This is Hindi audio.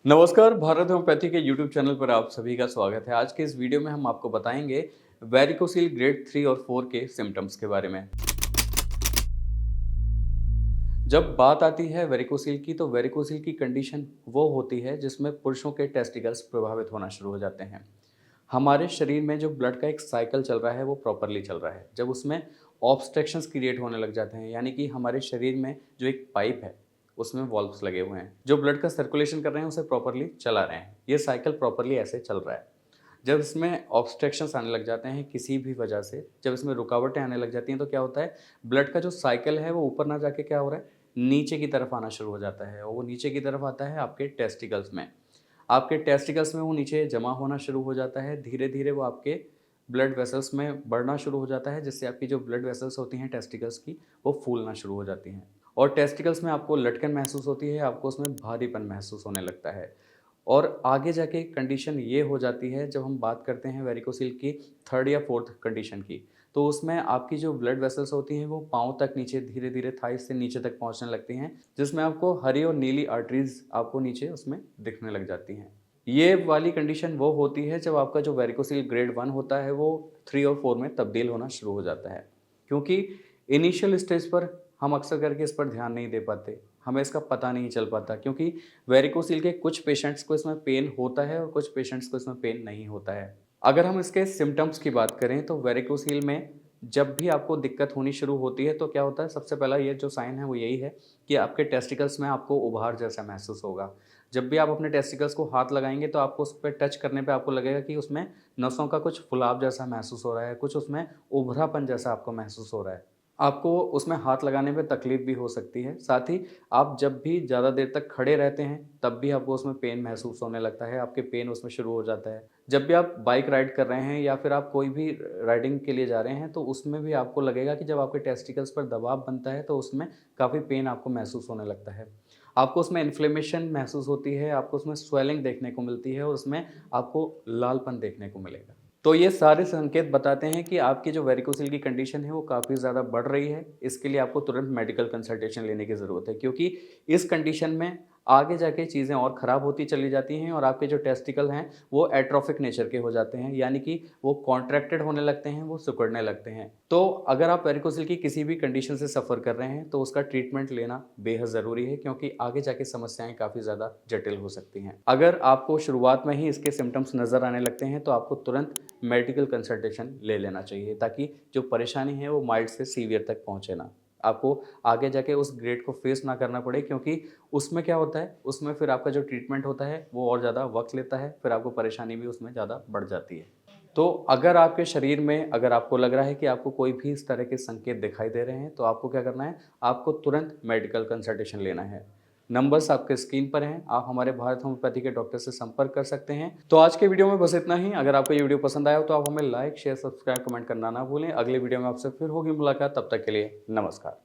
नमस्कार, भारत होम्योपैथी के यूट्यूब चैनल पर आप सभी का स्वागत है। आज के इस वीडियो में हम आपको बताएंगे वेरिकोसिल ग्रेड 3 और 4 के सिम्टम्स के बारे में। जब बात आती है वेरिकोसिल की, तो वेरिकोसिल की कंडीशन वो होती है जिसमें पुरुषों के टेस्टिकल्स प्रभावित होना शुरू हो जाते हैं। हमारे शरीर में जो ब्लड का एक साइकिल चल रहा है वो प्रॉपरली चल रहा है। जब उसमें ऑब्स्ट्रक्शंस क्रिएट होने लग जाते हैं, यानी कि हमारे शरीर में जो एक पाइप है उसमें वॉल्व्स लगे हुए हैं जो ब्लड का सर्कुलेशन कर रहे हैं, उसे प्रॉपरली चला रहे हैं। ये साइकिल प्रॉपरली ऐसे चल रहा है। जब इसमें ऑब्स्ट्रक्शंस आने लग जाते हैं किसी भी वजह से, जब इसमें रुकावटें आने लग जाती हैं, तो क्या होता है, ब्लड का जो साइकिल है वो ऊपर ना जाके क्या हो रहा है, नीचे की तरफ आना शुरू हो जाता है। और वो नीचे की तरफ आता है आपके टेस्टिकल्स में। आपके टेस्टिकल्स में वो नीचे जमा होना शुरू हो जाता है। धीरे धीरे वो आपके ब्लड वेसल्स में बढ़ना शुरू हो जाता है, जिससे आपकी जो ब्लड वेसल्स होती हैं टेस्टिकल्स की, वो फूलना शुरू हो जाती हैं। और टेस्टिकल्स में आपको लटकन महसूस होती है, आपको उसमें भारीपन महसूस होने लगता है। और आगे जाके कंडीशन ये हो जाती है, जब हम बात करते हैं वेरिकोसिल की थर्ड या फोर्थ कंडीशन की, तो उसमें आपकी जो ब्लड वेसल्स होती हैं वो पाँव तक नीचे, धीरे धीरे थाइस से नीचे तक पहुंचने लगती हैं, जिसमें आपको हरी और नीली आर्टरीज आपको नीचे उसमें दिखने लग जाती हैं। ये वाली कंडीशन वो होती है जब आपका जो वेरिकोसिल ग्रेड 1 होता है वो 3 और 4 में तब्दील होना शुरू हो जाता है। क्योंकि इनिशियल स्टेज पर हम अक्सर करके इस पर ध्यान नहीं दे पाते, हमें इसका पता नहीं चल पाता, क्योंकि वेरिकोसिल के कुछ पेशेंट्स को इसमें पेन होता है और कुछ पेशेंट्स को इसमें पेन नहीं होता है। अगर हम इसके सिम्टम्स की बात करें, तो वेरिकोसिल में जब भी आपको दिक्कत होनी शुरू होती है तो क्या होता है, सबसे पहला ये जो साइन है वो यही है कि आपके टेस्टिकल्स में आपको उभार जैसा महसूस होगा। जब भी आप अपने टेस्टिकल्स को हाथ लगाएंगे तो आपको उस पर टच करने पे आपको लगेगा कि उसमें नसों का कुछ फुलाव जैसा महसूस हो रहा है, कुछ उसमें उभरापन जैसा आपको महसूस हो रहा है। आपको उसमें हाथ लगाने में तकलीफ भी हो सकती है। साथ ही आप जब भी ज़्यादा देर तक खड़े रहते हैं तब भी आपको उसमें पेन महसूस होने लगता है, आपके पेन उसमें शुरू हो जाता है। जब भी आप बाइक राइड कर रहे हैं या फिर आप कोई भी राइडिंग के लिए जा रहे हैं, तो उसमें भी आपको लगेगा कि जब आपके टेस्टिकल्स पर दबाव बनता है तो उसमें काफ़ी पेन आपको महसूस होने लगता है। आपको उसमें इन्फ्लेमेशन महसूस होती है, आपको उसमें स्वेलिंग देखने को मिलती है और उसमें आपको लालपन देखने को मिलेगा। तो ये सारे संकेत बताते हैं कि आपकी जो वेरिकोसिल की कंडीशन है वो काफ़ी ज़्यादा बढ़ रही है। इसके लिए आपको तुरंत मेडिकल कंसल्टेशन लेने की ज़रूरत है, क्योंकि इस कंडीशन में आगे जाके चीज़ें और ख़राब होती चली जाती हैं और आपके जो टेस्टिकल हैं वो एट्रोफिक नेचर के हो जाते हैं, यानी कि वो कॉन्ट्रैक्टेड होने लगते हैं, वो सिकुड़ने लगते हैं। तो अगर आप वेरिकोसिल की किसी भी कंडीशन से सफ़र कर रहे हैं तो उसका ट्रीटमेंट लेना बेहद ज़रूरी है, क्योंकि आगे जाके समस्याएं काफ़ी ज़्यादा जटिल हो सकती हैं। अगर आपको शुरुआत में ही इसके सिम्टम्स नज़र आने लगते हैं तो आपको तुरंत मेडिकल कंसल्टेशन ले लेना चाहिए, ताकि जो परेशानी है वो माइल्ड से सीवियर तक पहुँचे ना। आपको आगे जाके उस ग्रेड को फेस ना करना पड़े, क्योंकि उसमें क्या होता है, उसमें फिर आपका जो ट्रीटमेंट होता है वो और ज़्यादा वक्त लेता है, फिर आपको परेशानी भी उसमें ज़्यादा बढ़ जाती है। तो अगर आपके शरीर में, अगर आपको लग रहा है कि आपको कोई भी इस तरह के संकेत दिखाई दे रहे हैं, तो आपको क्या करना है, आपको तुरंत मेडिकल कंसल्टेशन लेना है। नंबर्स आपके स्क्रीन पर हैं, आप हमारे भारत होम्योपैथी के डॉक्टर से संपर्क कर सकते हैं। तो आज के वीडियो में बस इतना ही। अगर आपको ये वीडियो पसंद आया हो तो आप हमें लाइक, शेयर, सब्सक्राइब, कमेंट करना ना भूलें। अगले वीडियो में आपसे फिर होगी मुलाकात, तब तक के लिए नमस्कार।